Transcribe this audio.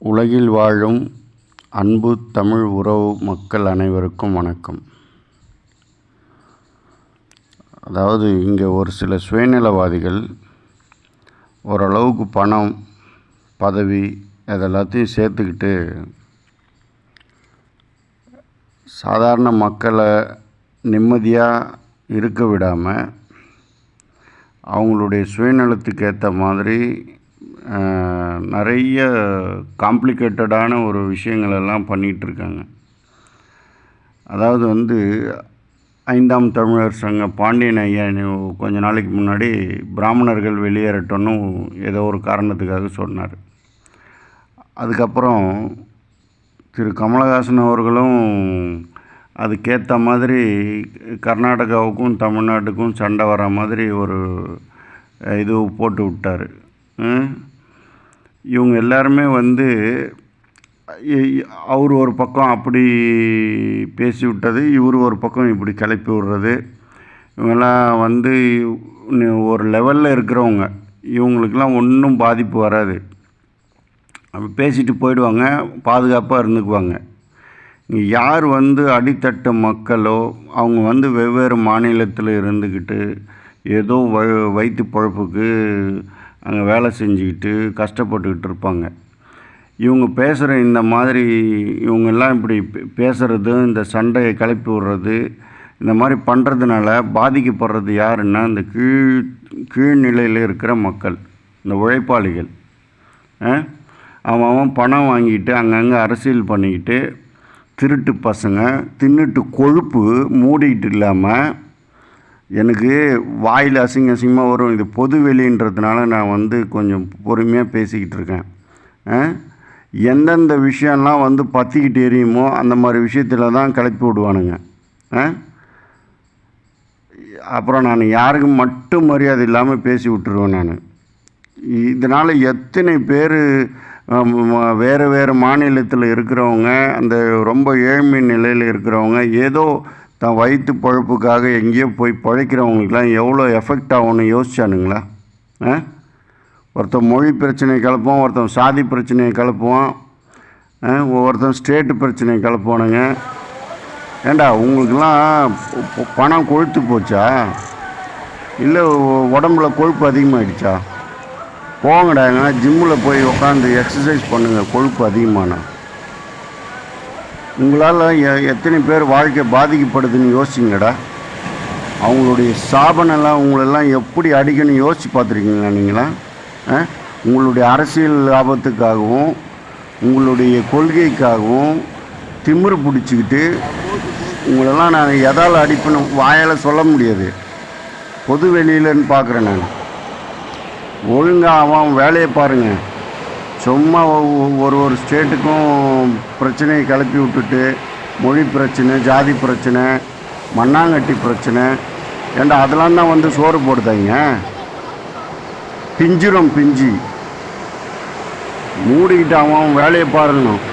உலகில் வாழும் அன்பு தமிழ் உறவு மக்கள் அனைவருக்கும் வணக்கம். அதாவது இங்கே ஒரு சில சுயநலவாதிகள் ஓரளவுக்கு பணம், பதவி அதெல்லாத்தையும் சேர்த்துக்கிட்டு சாதாரண மக்களை நிம்மதியாக இருக்க விடாமல் அவங்களுடைய சுயநலத்துக்கு ஏற்ற மாதிரி நிறைய காம்ப்ளிகேட்டடான ஒரு விஷயங்களெல்லாம் பண்ணிகிட்ருக்காங்க. அதாவது 5ஆம் தமிழர் சங்க பாண்டியன் ஐயா கொஞ்ச நாளைக்கு முன்னாடி பிராமணர்கள் வெளியேறட்டும்னு ஏதோ ஒரு காரணத்துக்காக சொன்னார். அதுக்கப்புறம் திரு கமலஹாசன் அவர்களும் அதுக்கேற்ற மாதிரி கர்நாடகாவுக்கும் தமிழ்நாட்டுக்கும் சண்டை வர மாதிரி ஒரு இது போட்டு விட்டார். இவங்க எல்லாருமே அவர் ஒரு பக்கம் அப்படி பேசி விட்டது, இவர் ஒரு பக்கம் இப்படி கிளப்பி விடுறது. இவங்கெல்லாம் ஒரு லெவலில் இருக்கிறவங்க, இவங்களுக்கெல்லாம் ஒன்றும் பாதிப்பு வராது. அப்படி பேசிட்டு போயிடுவாங்க, பாதுகாப்பாக இருந்துக்குவாங்க. யார் அடித்தட்டு மக்களோ அவங்க வெவ்வேறு மாநிலத்தில் இருந்துக்கிட்டு ஏதோ வயிற்று பழப்புக்கு அங்கே வேலை செஞ்சுக்கிட்டு கஷ்டப்பட்டுக்கிட்டு இருப்பாங்க. இவங்க பேசுகிற இந்த மாதிரி இவங்கெல்லாம் இப்படி பேசுகிறது, இந்த சண்டையை கிளப்பி விடுறது, இந்த மாதிரி பண்ணுறதுனால பாதிக்கப்படுறது யாருன்னா இந்த கீழ்நிலையில் இருக்கிற மக்கள், இந்த உழைப்பாளிகள். அவன் பணம் வாங்கிட்டு அங்கங்கே அரசியல் பண்ணிக்கிட்டு திருட்டு பசங்க தின்னுட்டு கொழுப்பு மூடிக்கிட்டு இல்லாமல், எனக்கு வாயில் அசிங்கமாக வரும். இது பொது வெளின்றதுனால நான் கொஞ்சம் பொறுமையாக பேசிக்கிட்டு இருக்கேன். எந்தெந்த விஷயம்லாம் பற்றிக்கிட்டு எரியுமோ அந்த மாதிரி விஷயத்தில் தான் கிளப்பி விடுவானுங்க. அப்புறம் நான் யாருக்கும் மட்டும் மரியாதை இல்லாமல் பேசி விட்டுருவேன். நான் இதனால் எத்தனை பேர் வேறு வேறு மாநிலத்தில் இருக்கிறவங்க, அந்த ரொம்ப ஏழ்மை நிலையில் இருக்கிறவங்க, ஏதோ தான் வயிற்று பழப்புக்காக எங்கேயோ போய் பழைக்கிறவங்களுக்கெல்லாம் எவ்வளோ எஃபெக்ட் ஆகும்னு யோசிச்சானுங்களா? ஒருத்தன் மொழி பிரச்சனையை கிளப்புவான், ஒருத்தன் சாதி பிரச்சனையை கிளப்புவான், ஒருத்தன் ஸ்டேட்டு பிரச்சனையை கிளப்புவானுங்க. ஏண்டா உங்களுக்கெல்லாம் பணம் கொழுத்து போச்சா, இல்லை உடம்புல கொழுப்பு அதிகமாகிடுச்சா? போங்கடாங்க, ஜிம்மில் போய் உட்காந்து எக்ஸசைஸ் பண்ணுங்கள். கொழுப்பு அதிகமானா உங்களால் எத்தனை பேர் வாழ்க்கை பாதிக்கப்படுதுன்னு யோசிங்கடா. அவங்களுடைய சாபனெல்லாம் உங்களெல்லாம் எப்படி அடிக்கணும்னு யோசித்து பார்த்துருக்கீங்களா நீங்களா? உங்களுடைய அரசியல் லாபத்துக்காகவும் உங்களுடைய கொள்கைக்காகவும் திமிரு பிடிச்சிக்கிட்டு உங்களெல்லாம் நான் எதால் அடிப்பேன்னு வாயால் சொல்ல முடியாது. பொது வெளியிலன்னு பார்க்குறேன் நான். ஒழுங்காக அவன் வேலையை பாருங்கள். சும்மா ஒரு ஸ்டேட்டுக்கும் பிரச்சனையை கிளப்பி விட்டுட்டு மொழி பிரச்சனை, ஜாதி பிரச்சனை, மண்ணாங்கட்டி பிரச்சனை, ஏண்டா அதெல்லாம் தான் சோறு போடுதாங்க. பிஞ்சிரும் பிஞ்சு மூடிக்கிட்டு அவன் வேலையை பாருங்கணும்.